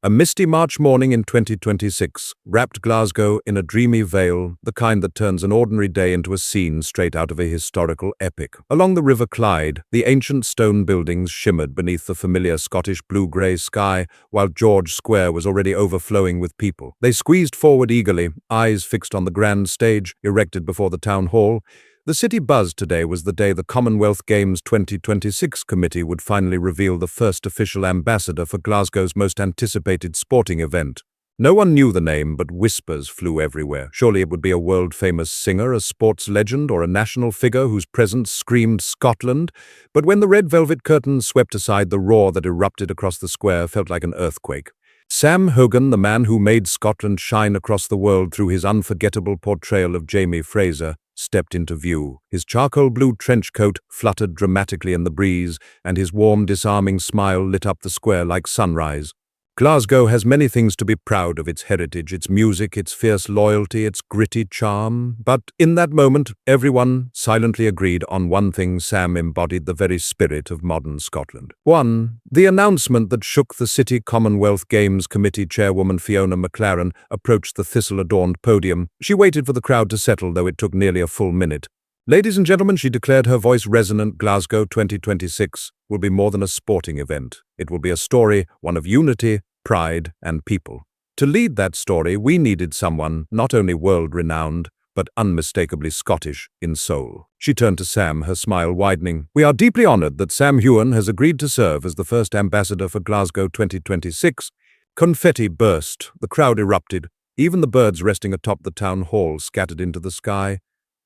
A misty March morning in 2026 wrapped Glasgow in a dreamy veil, the kind that turns an ordinary day into a scene straight out of a historical epic. Along the River Clyde, the ancient stone buildings shimmered beneath the familiar Scottish blue-grey sky, while George Square was already overflowing with people. They squeezed forward eagerly, eyes fixed on the grand stage erected before the town hall. The city buzzed. Today was the day the Commonwealth Games 2026 committee would finally reveal the first official ambassador for Glasgow's most anticipated sporting event. No one knew the name, but whispers flew everywhere. Surely it would be a world-famous singer, a sports legend, or a national figure whose presence screamed Scotland. But when the red velvet curtains swept aside, the roar that erupted across the square felt like an earthquake. Sam Hogan, the man who made Scotland shine across the world through his unforgettable portrayal of Jamie Fraser, stepped into view. His charcoal blue trench coat fluttered dramatically in the breeze, and his warm, disarming smile lit up the square like sunrise. Glasgow has many things to be proud of: its heritage, its music, its fierce loyalty, its gritty charm. But in that moment, everyone silently agreed on one thing: Sam embodied the very spirit of modern Scotland. 1. The announcement that shook the City Commonwealth Games Committee chairwoman Fiona McLaren approached the thistle-adorned podium. She waited for the crowd to settle, though it took nearly a full minute. "Ladies and gentlemen," she declared, her voice resonant, "Glasgow 2026 will be more than a sporting event. It will be a story, one of unity, pride, and people. To lead that story, we needed someone not only world-renowned, but unmistakably Scottish in soul." She turned to Sam, her smile widening. "We are deeply honored that Sam Heughan has agreed to serve as the first ambassador for Glasgow 2026. Confetti burst. The crowd erupted. Even the birds resting atop the town hall scattered into the sky.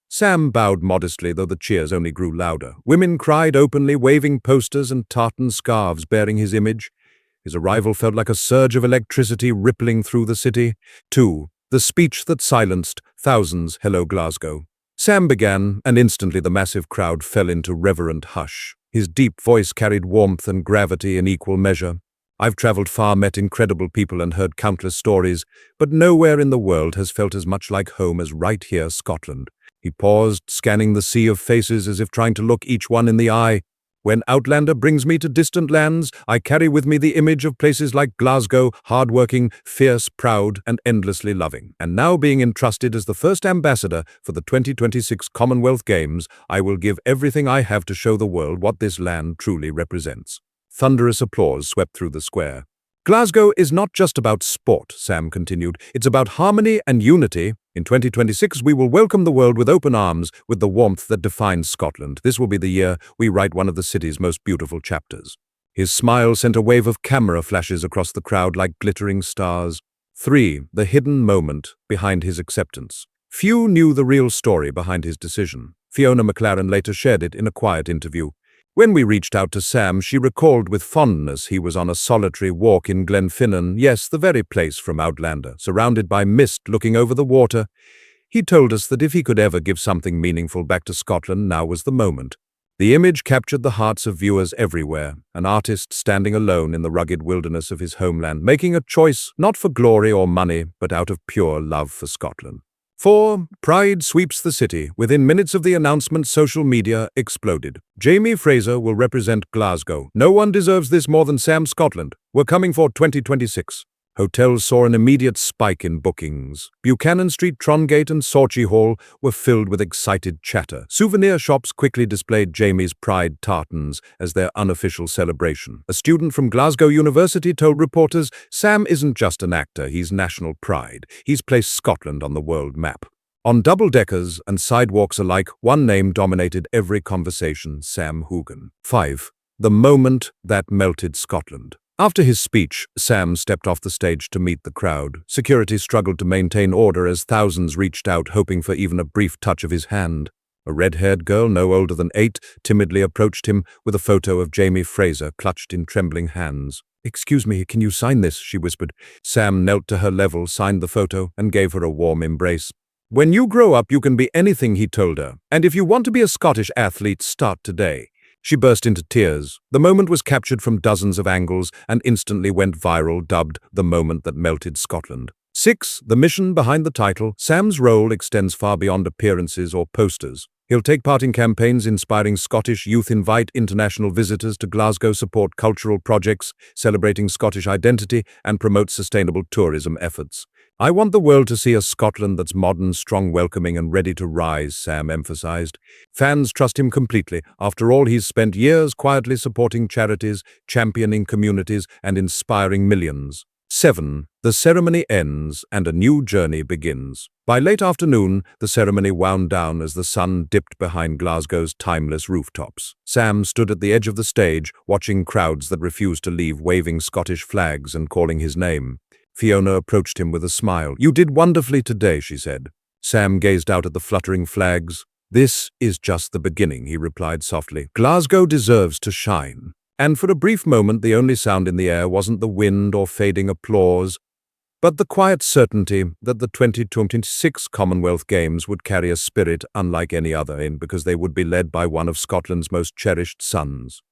Sam bowed modestly, though the cheers only grew louder. Women cried openly, waving posters and tartan scarves bearing his image. His arrival felt like a surge of electricity rippling through the city. 2. The speech that silenced thousands. "Hello, Glasgow." Sam began, and instantly the massive crowd fell into reverent hush. His deep voice carried warmth and gravity in equal measure. "I've traveled far, met incredible people, and heard countless stories, but nowhere in the world has felt as much like home as right here, Scotland." He paused, scanning the sea of faces as if trying to look each one in the eye. "When Outlander brings me to distant lands, I carry with me the image of places like Glasgow, hard-working, fierce, proud, and endlessly loving. And now, being entrusted as the first ambassador for the 2026 Commonwealth Games, I will give everything I have to show the world what this land truly represents." Thunderous applause swept through the square. "Glasgow is not just about sport," Sam continued. "It's about harmony and unity. In 2026, we will welcome the world with open arms, with the warmth that defines Scotland. This will be the year we write one of the city's most beautiful chapters." His smile sent a wave of camera flashes across the crowd like glittering stars. 3. The hidden moment behind his acceptance. Few knew the real story behind his decision. Fiona McLaren later shared it in a quiet interview. "When we reached out to Sam, she recalled with fondness he was on a solitary walk in Glenfinnan, yes, the very place from Outlander, surrounded by mist looking over the water. He told us that if he could ever give something meaningful back to Scotland, now was the moment." The image captured the hearts of viewers everywhere, an artist standing alone in the rugged wilderness of his homeland, making a choice not for glory or money, but out of pure love for Scotland. 4. Pride sweeps the city. Within minutes of the announcement, social media exploded. "Jamie Fraser will represent Glasgow. No one deserves this more than Sam Scotland. We're coming for 2026. Hotels saw an immediate spike in bookings. Buchanan Street, Trongate, and Sorchie Hall were filled with excited chatter. Souvenir shops quickly displayed Jamie's pride tartans as their unofficial celebration. A student from Glasgow University told reporters, "Sam isn't just an actor, he's national pride. He's placed Scotland on the world map." On double-deckers and sidewalks alike, one name dominated every conversation: Sam Hogan. 5. The moment that melted Scotland. After his speech, Sam stepped off the stage to meet the crowd. Security struggled to maintain order as thousands reached out, hoping for even a brief touch of his hand. A red-haired girl, no older than 8, timidly approached him with a photo of Jamie Fraser clutched in trembling hands. "Excuse me, can you sign this?" she whispered. Sam knelt to her level, signed the photo, and gave her a warm embrace. "When you grow up, you can be anything," he told her. "And if you want to be a Scottish athlete, start today." She burst into tears. The moment was captured from dozens of angles and instantly went viral, dubbed "the moment that melted Scotland." 6. The mission behind the title. Sam's role extends far beyond appearances or posters. He'll take part in campaigns inspiring Scottish youth, invite international visitors to Glasgow, support cultural projects celebrating Scottish identity, and promote sustainable tourism efforts. I want the world to see a Scotland that's modern, strong, welcoming, and ready to rise, Sam emphasized. Fans trust him completely. After all, he's spent years quietly supporting charities, championing communities, and inspiring millions. 7. The ceremony ends and a new journey begins. By late afternoon, the ceremony wound down as the sun dipped behind Glasgow's timeless rooftops. Sam stood at the edge of the stage, watching crowds that refused to leave, waving Scottish flags and calling his name. Fiona approached him with a smile. "You did wonderfully today," she said. Sam gazed out at the fluttering flags. "This is just the beginning," he replied softly. "Glasgow deserves to shine." And for a brief moment, the only sound in the air wasn't the wind or fading applause, but the quiet certainty that the 2026 Commonwealth Games would carry a spirit unlike any other, because they would be led by one of Scotland's most cherished sons.